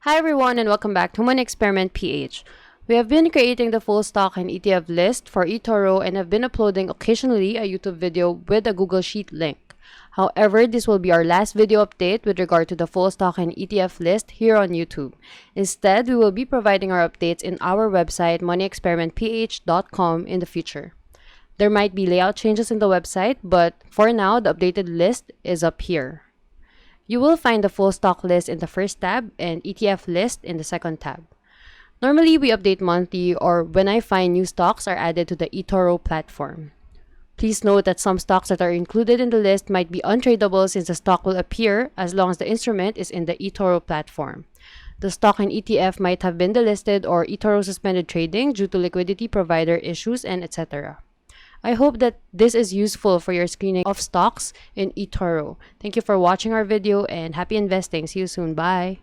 Hi everyone and welcome back to Money Experiment PH. We have been creating the full stock and ETF list for eToro and have been uploading occasionally a YouTube video with a Google Sheet link. However, this will be our last video update with regard to the full stock and ETF list here on YouTube. Instead, we will be providing our updates in our website moneyexperimentph.com in the future. There might be layout changes in the website, but for now, the updated list is up here. You will find the full stock list in the first tab and ETF list in the second tab. Normally, we update monthly or when I find new stocks are added to the eToro platform. Please note that some stocks that are included in the list might be untradeable since the stock will appear as long as the instrument is in the eToro platform. The stock and ETF might have been delisted or eToro suspended trading due to liquidity provider issues and etc. I hope that this is useful for your screening of stocks in eToro. Thank you for watching our video and happy investing. See you soon. Bye.